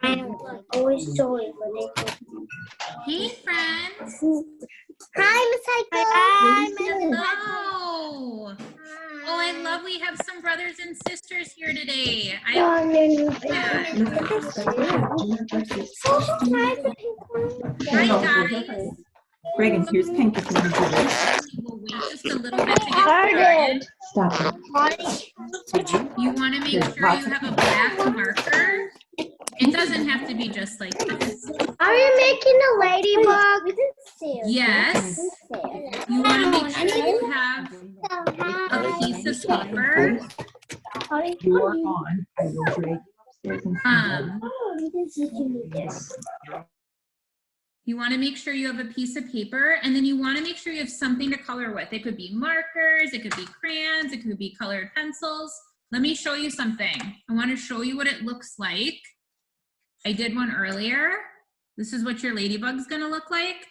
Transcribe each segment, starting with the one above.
I'm always sorry for this. Hey, friends. Hi, Miss Heichel. Hi, hello. Oh, I love we have some brothers and sisters here today. Hi, guys. Reagan, here's pink if you want to do this. We'll wait just a little bit to get started. Stop it. You want to make sure you have a black marker. It doesn't have to be just like this. Are you making a ladybug? Yes. You want to make sure you have a piece of paper. You are on. I will drag you upstairs and You want to make sure you have a piece of paper, and then you want to make sure you have something to color with. It could be markers, it could be crayons, it could be colored pencils. Let me show you something. I want to show you what it looks like. I did one earlier. This is what your ladybug's going to look like.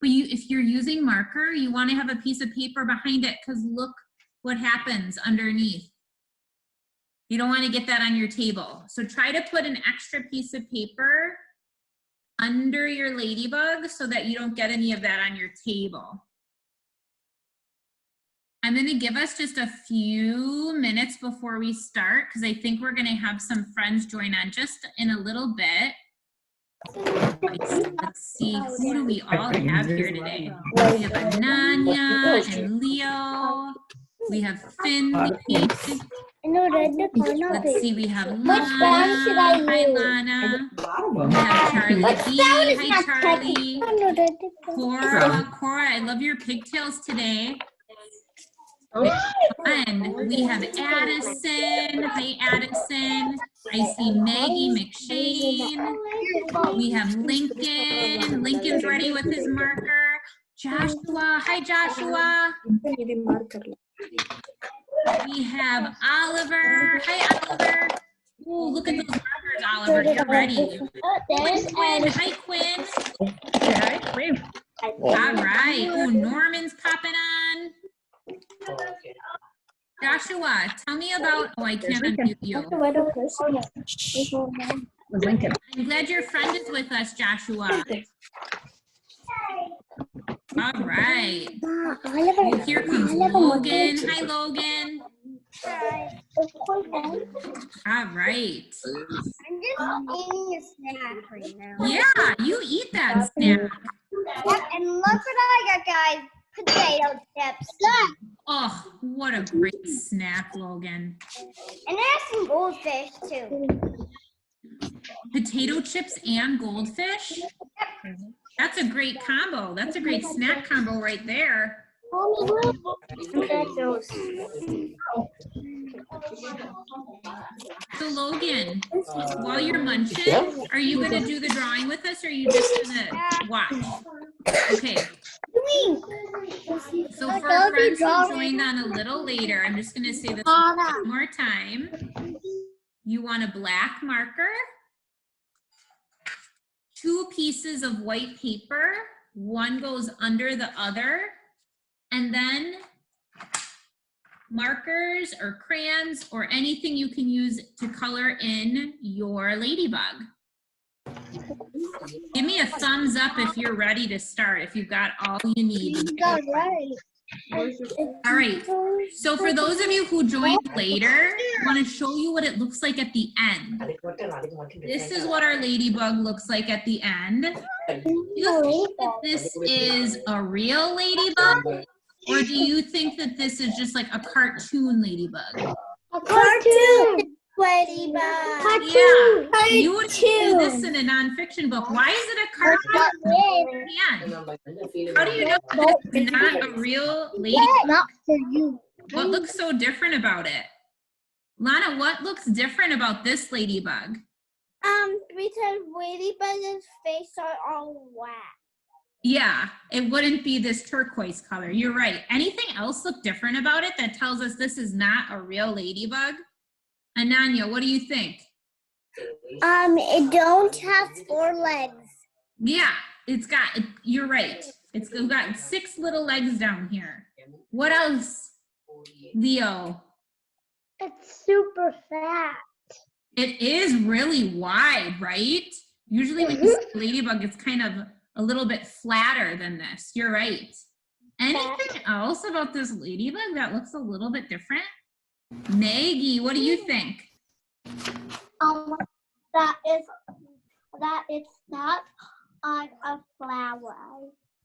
But if you're using marker, you want to have a piece of paper behind it, because look what happens underneath. You don't want to get that on your table. So try to put an extra piece of paper under your ladybug so that you don't get any of that on your table. I'm going to give us just a few minutes before we start, because I think we're going to have some friends join on just in a little bit. Let's see, who do we all have here today? We have Ananya and Leo. We have Finley. Let's see, we have Lana. Hi, Lana. We have Charlie B. Hi, Charlie. Cora, I love your pigtails today. And we have Addison. Hi, Addison. I see Maggie McShane. We have Lincoln. Lincoln's ready with his marker. Joshua. Hi, Joshua. We have Oliver. Hi, Oliver. Ooh, look at those markers, Oliver. You're ready. Quinn. Hi, Quinn. Hi, Quinn. All right. Ooh, Norman's popping on. Joshua, tell me about, oh, I can't unmute you. Lincoln. I'm glad your friend is with us, Joshua. All right. Here comes Logan. Hi, Logan. All right. I'm just eating a snack right now. Yeah, you eat that snack. And look what I got, guys. Potato chips. Oh, what a great snack, Logan. And there's some goldfish, too. Potato chips and goldfish? That's a great combo. That's a great snack combo right there. So Logan, while you're munching, are you going to do the drawing with us, or are you just going to watch? Okay. So for our friends who joined on a little later, I'm just going to say this one more time. You want a black marker, 2 pieces of white paper, one goes under the other, and then markers or crayons or anything you can use to color in your ladybug. Give me a thumbs up if you're ready to start, if you've got all you need. All right, so for those of you who joined later, I want to show you what it looks like at the end. This is what our ladybug looks like at the end. Do you think that this is a real ladybug, or do you think that this is just like a cartoon ladybug? A cartoon ladybug. Yeah, you would do this in a nonfiction book. Why is it a cartoon? How do you know that it's not a real ladybug? Not for you. What looks so different about it? Lana, what looks different about this ladybug? Because ladybug's face are all wet. Yeah, it wouldn't be this turquoise color. You're right. Anything else look different about it that tells us this is not a real ladybug? Ananya, what do you think? It don't have 4 legs. Yeah, you're right. It's got 6 little legs down here. What else, Leo? It's super fat. It is really wide, right? Usually when you see a ladybug, it's kind of a little bit flatter than this. You're right. Anything else about this ladybug that looks a little bit different? Maggie, what do you think? That it's not on a flower.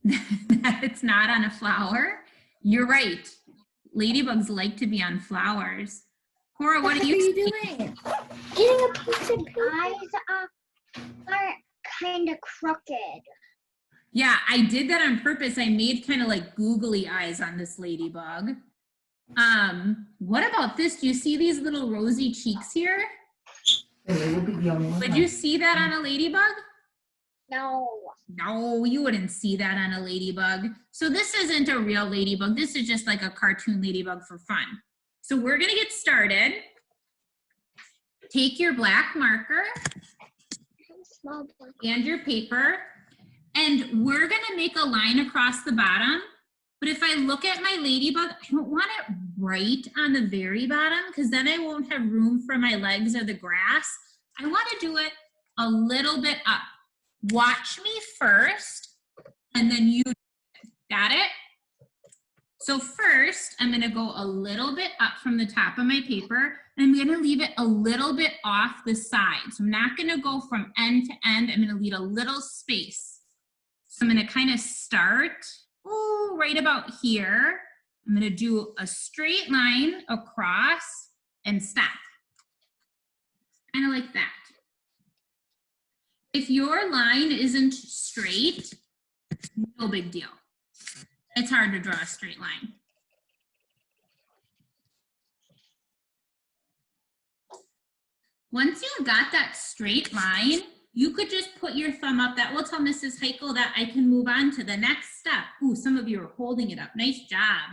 It's not on a flower? You're right. Ladybugs like to be on flowers. Cora, what are you doing? Getting a piece of eyes are kind of crooked. Yeah, I did that on purpose. I made kind of like googly eyes on this ladybug. What about this? Do you see these little rosy cheeks here? Would you see that on a ladybug? No. No, you wouldn't see that on a ladybug. So this isn't a real ladybug. This is just like a cartoon ladybug for fun. So we're gonna get started. Take your black marker and your paper, and we're gonna make a line across the bottom. But if I look at my ladybug, I don't want it right on the very bottom because then I won't have room for my legs or the grass. I want to do it a little bit up. Watch me first, and then you got it? So first, I'm gonna go a little bit up from the top of my paper, and I'm gonna leave it a little bit off the side. So I'm not gonna go from end to end, I'm gonna leave a little space. So I'm gonna kind of start, right about here. I'm gonna do a straight line across and stop. Kind of like that. If your line isn't straight, no big deal. It's hard to draw a straight line. Once you've got that straight line, you could just put your thumb up. That will tell Mrs. Heichel that I can move on to the next step. Ooh, some of you are holding it up. Nice job.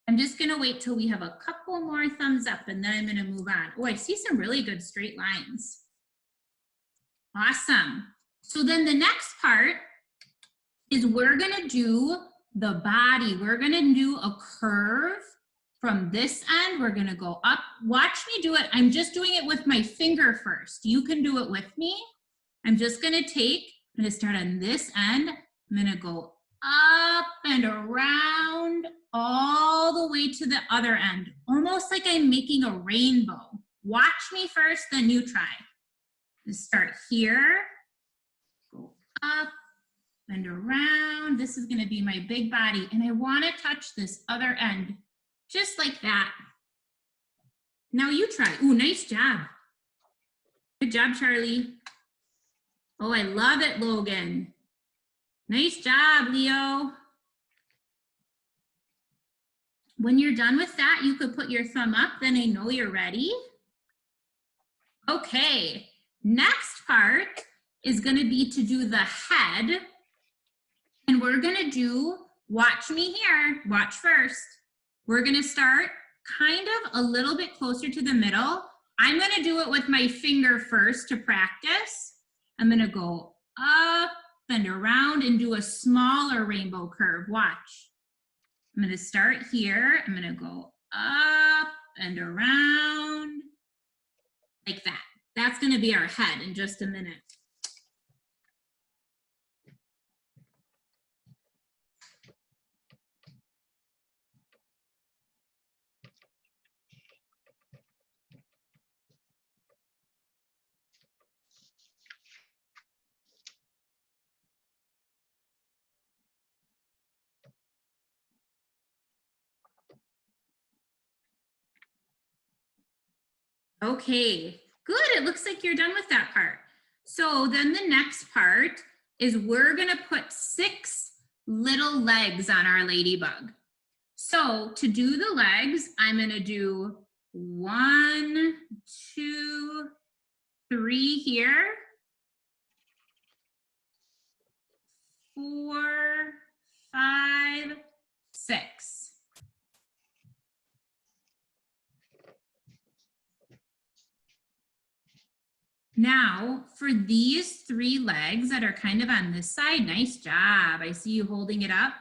I'm just gonna wait till we have a couple more thumbs up and then I'm gonna move on. Oh, I see some really good straight lines. Awesome. So then the next part is we're gonna do the body. We're gonna do a curve from this end. We're gonna go up. Watch me do it. I'm just doing it with my finger first. You can do it with me. I'm just gonna start on this end. I'm gonna go up and around all the way to the other end, almost like I'm making a rainbow. Watch me first, then you try. Just start here, go up and around. This is gonna be my big body, and I wanna touch this other end, just like that. Now you try. Ooh, nice job. Good job, Charlie. Oh, I love it, Logan. Nice job, Leo. When you're done with that, you could put your thumb up, then I know you're ready. Okay, next part is gonna be to do the head. And we're gonna do, watch me here, watch first. We're gonna start kind of a little bit closer to the middle. I'm gonna do it with my finger first to practice. I'm gonna go up and around and do a smaller rainbow curve, watch. I'm gonna start here, I'm gonna go up and around, like that. That's gonna be our head in just a minute. Okay, good. It looks like you're done with that part. So then the next part is we're gonna put 6 little legs on our ladybug. So to do the legs, I'm gonna do 1, 2, 3 here, 4, 5, 6. Now, for these 3 legs that are kind of on this side, nice job. I see you holding it up.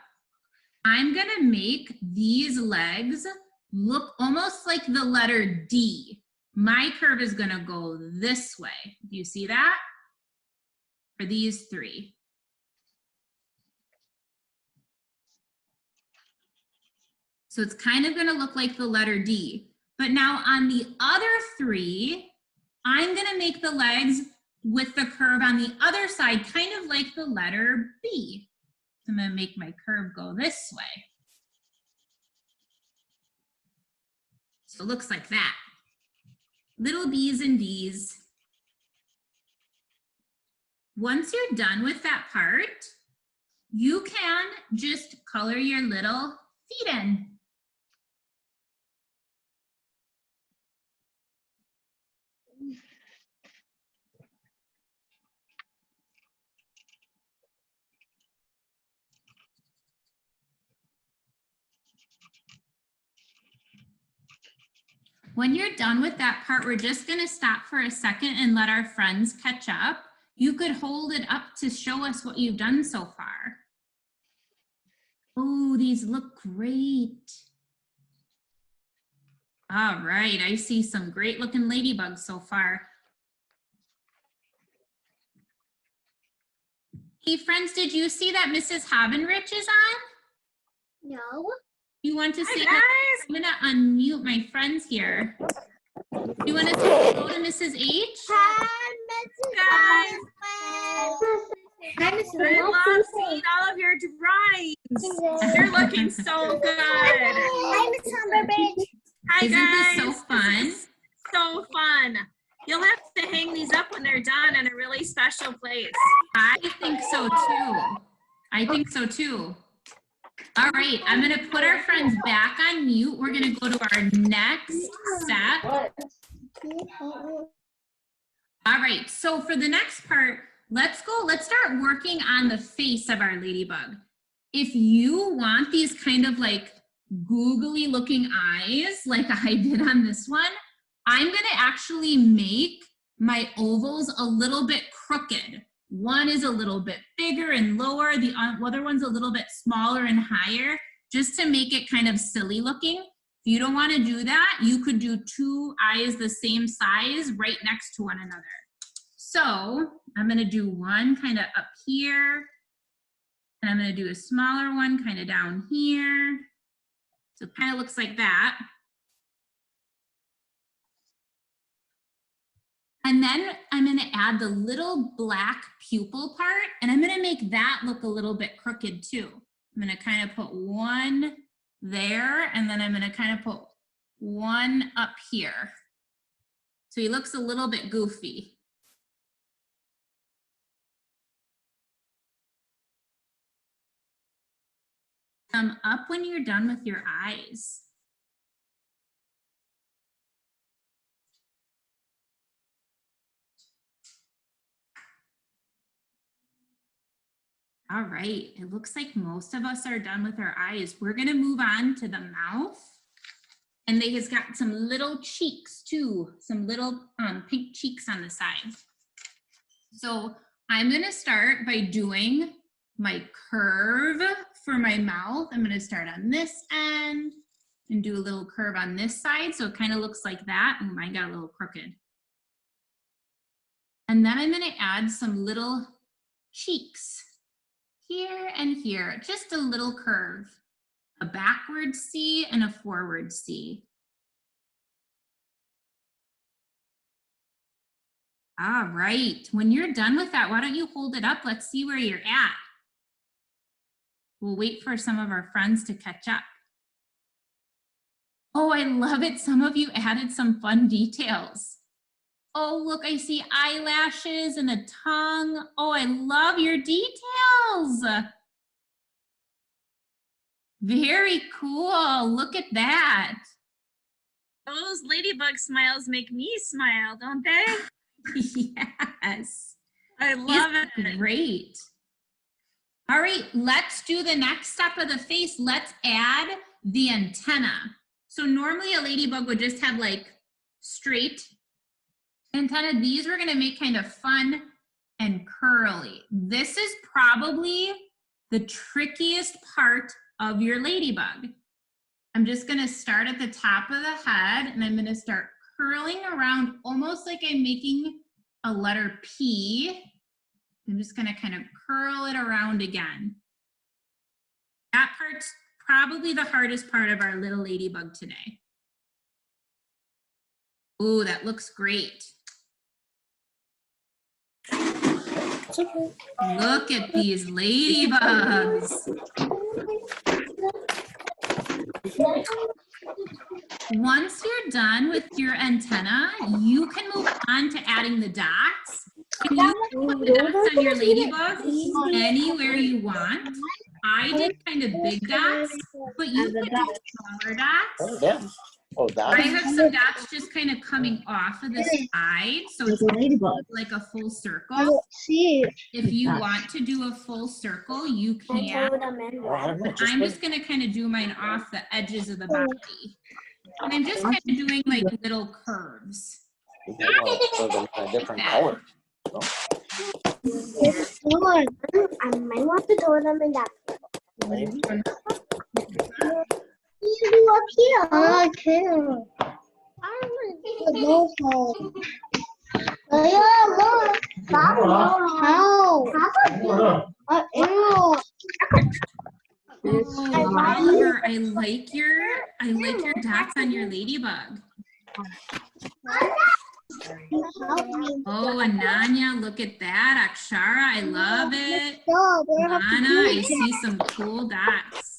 I'm gonna make these legs look almost like the letter D. my curve is gonna go this way. Do you see that? For these three. So it's kind of gonna look like the letter D. But now on the other three, I'm gonna make the legs with the curve on the other side, kind of like the letter B. So I'm gonna make my curve go this way. So it looks like that. Little B's and D's. Once you're done with that part, you can just color your little feet in. When you're done with that part, we're just gonna stop for a second and let our friends catch up. You could hold it up to show us what you've done so far. Oh, these look great. All right, I see some great looking ladybugs so far. Hey friends, did you see that Mrs. Havenrich is on? No. You want to say Hi, that? guys. I'm gonna unmute my friends here. You want to say hello to Mrs. H? Hi, Guys. Hi, Mrs. I love seeing all of your drawings. You're looking so good. Hi, Miss Humberbridge. Hi, Isn't guys. this so fun? So fun. You'll have to hang these up when they're done in a really special place. I think so too. I think so too. All right, I'm gonna put our friends back on mute. We're gonna go to our next step. All right, so for the next part, let's start working on the face of our ladybug. If you want these kind of like googly looking eyes, like I did on this one, I'm gonna actually make my ovals a little bit crooked. One is a little bit bigger and lower, the other one's a little bit smaller and higher, just to make it kind of silly looking. If you don't wanna do that, you could do two eyes the same size right next to one another. So I'm gonna do one kind of up here, and I'm gonna do a smaller one kind of down here. So it kind of looks like that. And then I'm gonna add the little black pupil part, and I'm gonna make that look a little bit crooked too. I'm gonna kind of put one there, and then I'm gonna kind of put one up here. So he looks a little bit goofy. Up when you're done with your eyes. All right, it looks like most of us are done with our eyes. We're gonna move on to the mouth. And they has got some little cheeks too, some little pink cheeks on the side. So I'm gonna start by doing my curve for my mouth. I'm gonna start on this end and do a little curve on this side. So it kind of looks like that. Oh, mine got a little crooked. And then I'm gonna add some little cheeks here and here, just a little curve, a backward C and a forward C. All right, when you're done with that, why don't you hold it up? Let's see where you're at. We'll wait for some of our friends to catch up. Oh, I love it. Some of you added some fun details. Oh, look, I see eyelashes and a tongue. Oh, I love your details. Very cool. Look at that. Those ladybug smiles make me smile, don't they? Yes. I love Isn't it. Great. All right, let's do the next step of the face. Let's add the antenna. So normally a ladybug would just have like straight antenna. These we're gonna make kind of fun and curly. This is probably the trickiest part of your ladybug. I'm just gonna start at the top of the head and I'm gonna start curling around almost like I'm making a letter P. I'm just gonna kind of curl it around again. That part's probably the hardest part of our little ladybug today. Ooh, that looks great. Look at these ladybugs. Once you're done with your antenna, you can move on to adding the dots. And you can put the dots on your ladybug anywhere you want. I did kind of big dots, but you could do smaller dots. Oh, yeah. Oh, I that. have some dots just kind of coming off of the side, so it's like a full circle. If you want to do a full circle, you can. I'm just going to kind of do mine off the edges of the body. And I'm just kind of doing like little curves. A different color. I might want to do them in that. You up here. I can't. Oliver, I like your dots on your ladybug. Oh, Ananya, look at that. Akshara, I love it. Lana, I see some cool dots.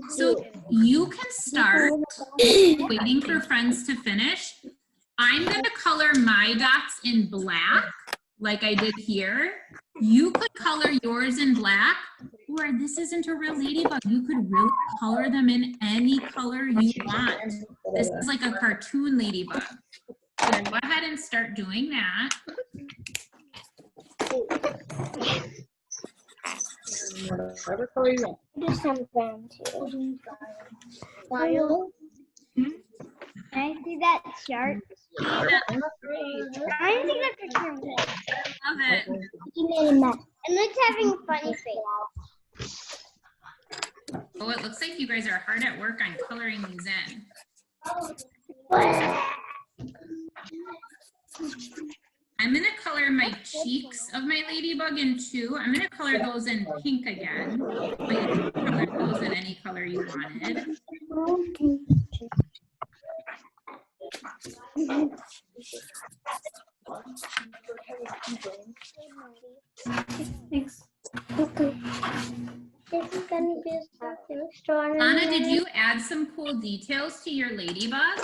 So you can start waiting for friends to finish. I'm going to color my dots in black, like I did here. You could color yours in black, or this isn't a real ladybug. You could really color them in any color you want. This is like a cartoon ladybug. So go ahead and start doing that. Whatever color you want. Do some brown too. Can I see that chart? I think that's a chart. Love it. And it's having a funny face. Oh, it looks like you guys are hard at work on coloring these in. I'm going to color my cheeks of my ladybug in two. I'm going to color those in pink again. But you can color those in any color you wanted. Okay. This is gonna be a something strong. Anna, did you add some cool details to your ladybug?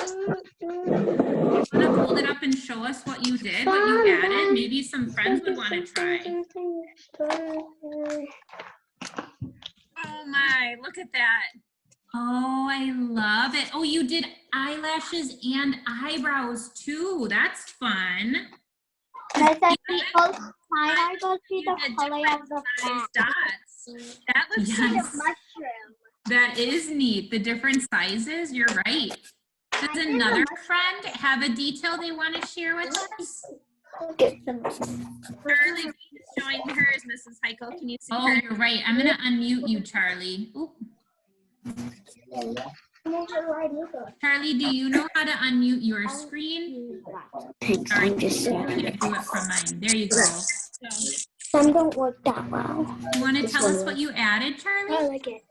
Want to hold it up and show us what you did, what you added? Maybe some friends would want to try. Oh my, look at that. Oh, I love it. Oh, you did eyelashes and eyebrows too. That's fun. Does that equal I go see You the did color different of the size dots. That looks Yes. like a mushroom. That is neat. The different sizes, you're right. Does another friend have a detail they want to share with us? Charlie is showing hers, Mrs. Heichel. Can you see Oh, her? you're right. I'm going to unmute you, Charlie. Ooh. Charlie, do you know how to unmute your screen? Sorry, I can't do it from mine. There you go. Some don't work that well. You want to tell us what you added, Charlie? I like it.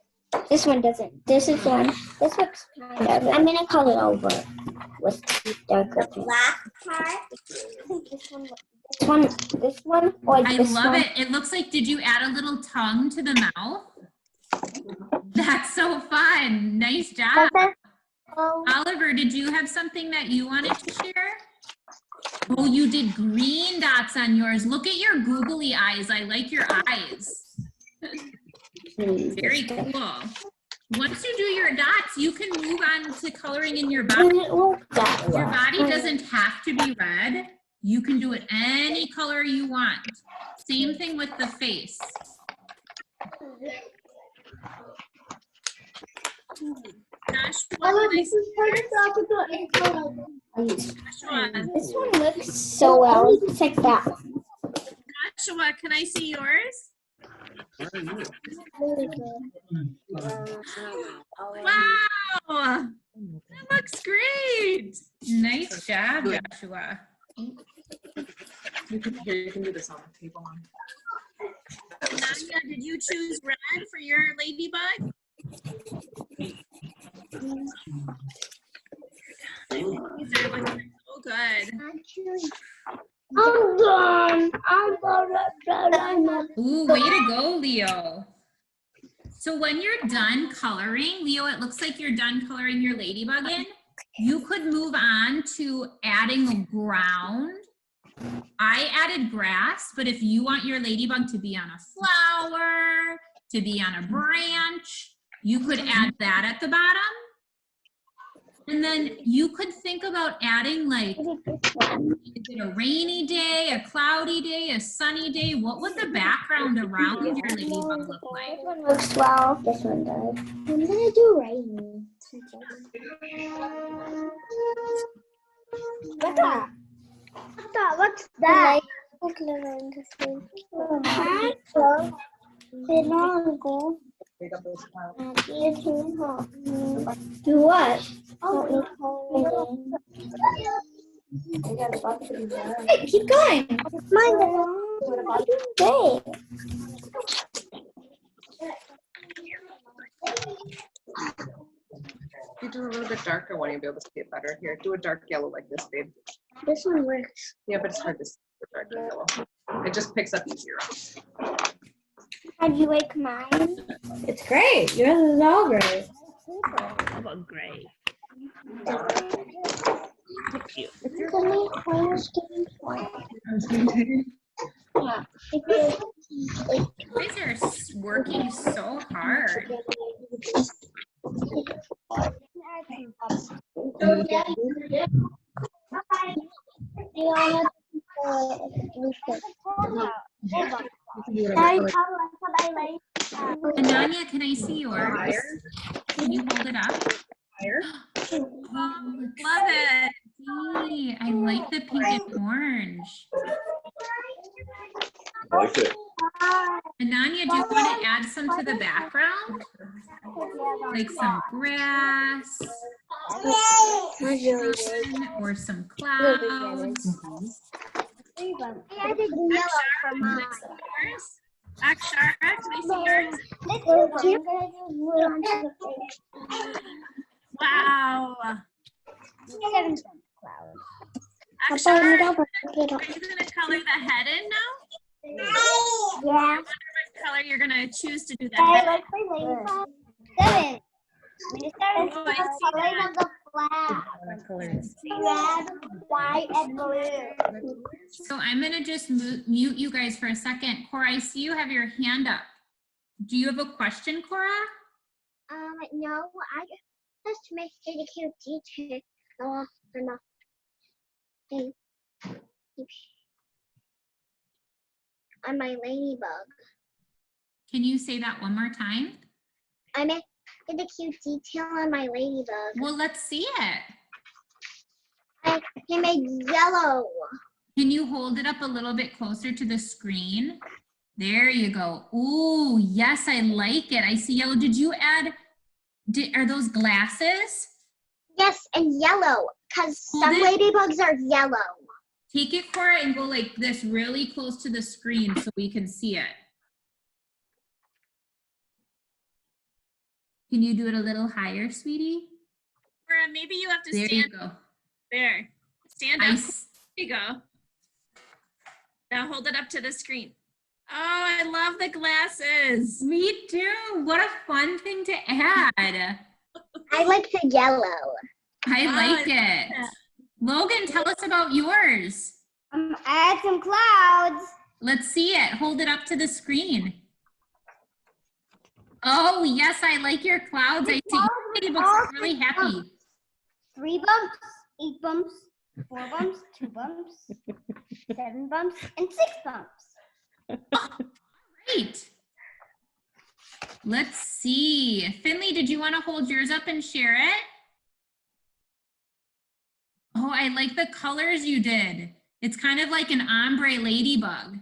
This one doesn't. This is one. This looks kind of. I'm gonna color it over with darker pink. Black part. This one, or I this love one. it. It looks like, did you add a little tongue to the mouth? That's so fun. Nice job. Oliver, did you have something that you wanted to share? Oh, you did green dots on yours. Look at your googly eyes. I like your eyes. Very cool. Once you do your dots, you can move on to coloring in your body. Your body doesn't have to be red. You can do it any color you want. Same thing with the face. Joshua, This one looks so well. It's like that one. Joshua, can I see yours? Really good. Wow, that looks great. Nice job, Joshua. You can do this on the table. Nadia, did you choose red for your ladybug? These are looking so good. I'm done. I'm done. Ooh, way to go, Leo. So when you're done coloring, Leo, it looks like you're done coloring your ladybug in. You could move on to adding a ground. I added grass, but if you want your ladybug to be on a flower, to be on a branch, you could add that at the bottom. And then you could think about adding, like, is it a rainy day, a cloudy day, a sunny day? What would the background around your ladybug look like? This one looks well. This one does. I'm gonna do rainy. What's that? What's that? Do what? Hey, keep going. Mine. If you do a little bit darker one, you'll be able to see it better. Here, do a dark yellow like this, babe. This one works. Yeah, but it's hard to see the darker yellow. It just picks up easier. How do you like mine? It's great. Yours is all great. How about gray? Yeah. You guys are working so hard. Ananya, can I see yours? Can you hold it up? Oh, Love it. see, I like the pink and orange. I like it. Ananya, do you want to add some to the background? Like some grass or some clouds? I did yellow for mine. Yours? Akshara, can I see yours? Wow. Akshara, are you going to color the head in now? I Yeah. wonder what color you're going to choose to do the head. Seven. Oh, I see that. The flag. Red, white, and blue. So I'm gonna just mute you guys for a second. Cora, I see you have your hand up. Do you have a question, Cora? No, I just make it a cute detail on the thing on my ladybug. Can you say that one more time? I make it a cute detail on my ladybug. Well, let's see it. I made yellow. Can you hold it up a little bit closer to the screen? There you go. Ooh, yes, I like it. I see yellow. Did you add, are those glasses? Yes, and yellow, because some ladybugs are yellow. Take it, Cora, and go like this really close to the screen so we can see it. Can you do it a little higher, sweetie? Cora, maybe you have to There stand you go. there. Stand up. There you go. Now hold it up to the screen. Oh, I love the glasses. Me too. What a fun thing to add. I like the yellow. I like it. Logan, tell us about yours. I had some clouds. Let's see it. Hold it up to the screen. Oh, yes, I like your clouds. I see you look really happy. 3 bumps, 8 bumps, 4 bumps, 2 bumps, 7 bumps, and 6 bumps. Great. Let's see. Finley, did you want to hold yours up and share it? Oh, I like the colors you did. It's kind of like an ombre ladybug.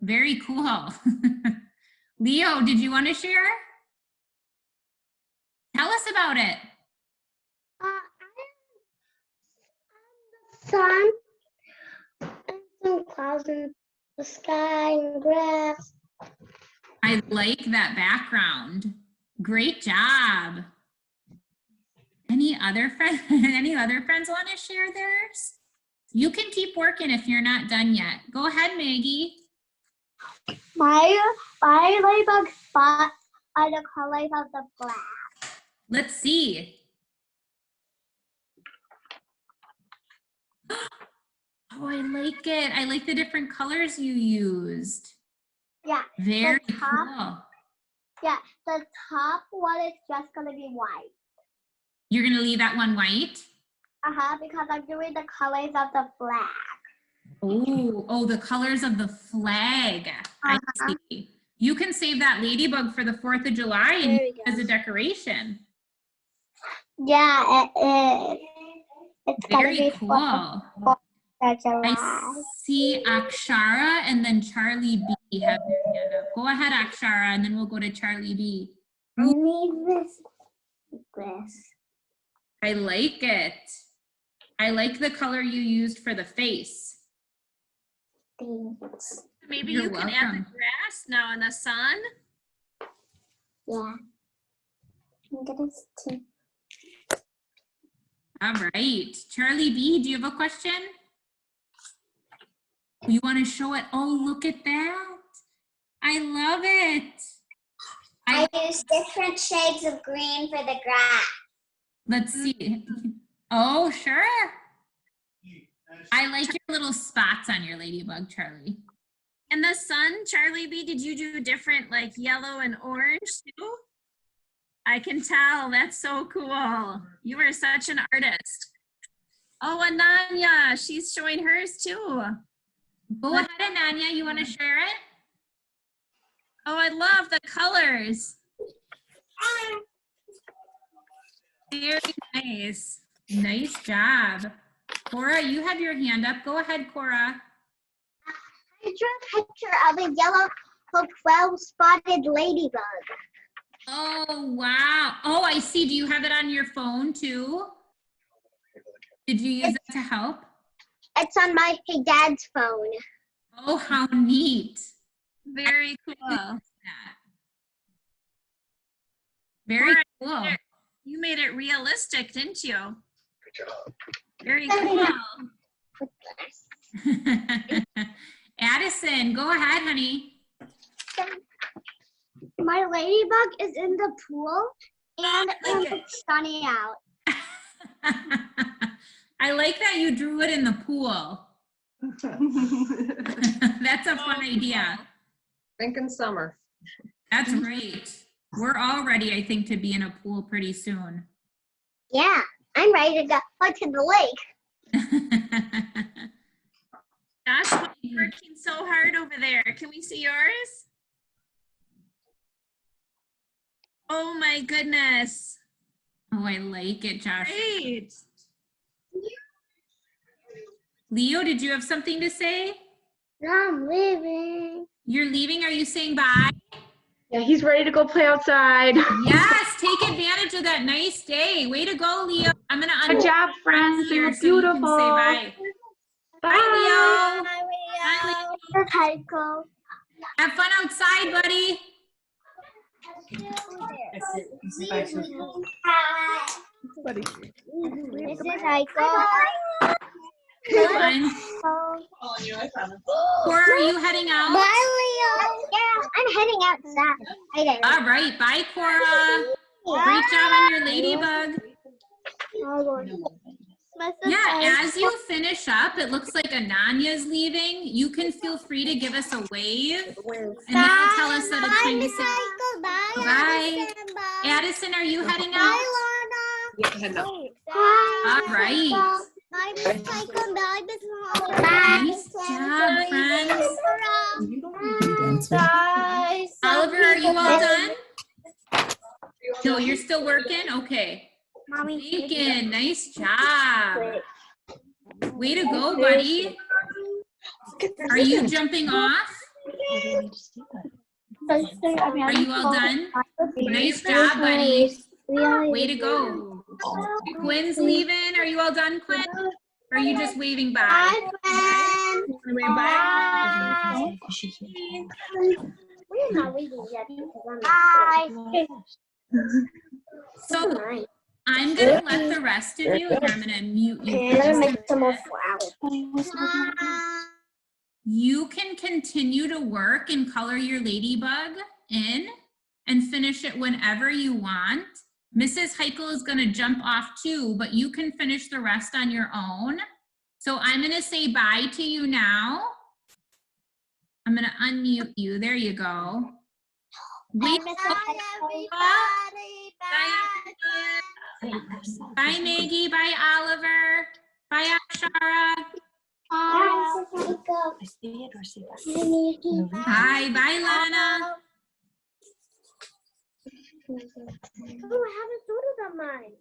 Very cool. Leo, did you want to share? Tell us about it. Sun and some clouds in the sky and grass. I like that background. Great job. Any other friends want to share theirs? You can keep working if you're not done yet. Go ahead, Maggie. My ladybug spots are the colors of the flag. Let's see. Oh, I like it. I like the different colors you used. Yeah. Very the top, cool. Yeah, the top one is just gonna be white. You're gonna leave that one white? Because I'm doing the colors of the flag. Oh, the colors of the flag. I see. You can save that ladybug for the 4th of July and use it as a decoration. Yeah, it is. It's Very gonna be cool. I see Akshara and then Charlie B have their hand up. Go ahead, Akshara, and then we'll go to Charlie B. I need this. I like it. I like the color you used for the face. Thanks. Maybe You're you can add the welcome. grass now in the sun. Yeah. I'm gonna see. All right. Charlie B, do you have a question? You want to show it? Oh, look at that. I love it. I use different shades of green for the grass. Let's see. Oh, sure. I like your little spots on your ladybug, Charlie. In the sun, Charlie B, did you do different like yellow and orange too? I can tell. That's so cool. You are such an artist. Oh, Ananya, she's showing hers too. Go ahead, Ananya. You want to share it? Oh, I love the colors. Very nice. Nice job. Cora, you have your hand up. Go ahead, Cora. I drew a picture of a yellow 12-spotted ladybug. Oh, wow. Oh, I see. Do you have it on your phone too? Did you use it to help? It's on my dad's phone. Oh, how neat. Very cool. Very Cora, cool. You made it realistic, didn't you? Good job. Very cool. Addison, go ahead, honey. My ladybug is in the pool and it's sunny out. I like that you drew it in the pool. That's a fun idea. Thinking summer. That's right. We're all ready, I think, to be in a pool pretty soon. Yeah, I'm ready to go to the lake. Josh, you're working so hard over there. Can we see yours? Oh my goodness. Oh, I like it, Josh. Great. Leo, did you have something to say? No, I'm leaving. You're leaving? Are you saying bye? Yeah, he's ready to go play outside. Yes, take advantage of that nice day. Way to go, Leo. I'm going to Good job, friends. You here look so you can beautiful. say bye. Bye. Bye, Leo. Hi, Leo. Heichel. Have fun outside, buddy. Hi. This is Heichel. Fun. Or are you heading out? Bye, Leo. Yeah, I'm heading outside. All right. Bye, Cora. Great job on your ladybug. Yeah, as you finish up, it looks like Ananya's leaving. You can feel free to give us a wave. And that'll tell us that it's time to say bye. Addison, are you heading out? Yeah, heading up. All right. Nice job, friends. Oliver, are you all done? No, you're still working? Okay. Lincoln, nice job. Way to go, buddy. Are you jumping off? Are you all done? Nice job, buddy. Way to go. Quinn's leaving. Are you all done, Quinn? Or are you just waving bye? Wave bye. We're not leaving yet because So I'm gonna let the rest of you, and I'm gonna mute you. I'm gonna make some more flowers. You can continue to work and color your ladybug in and finish it whenever you want. Mrs. Heichel is gonna jump off too, but you can finish the rest on your own. So I'm gonna say bye to you now. I'm gonna unmute you. There you go. Wait. Bye, Maggie. Bye, Oliver. Bye, Ashara. Bye. Bye. Bye, Lana. Oh, I haven't sorted on mine.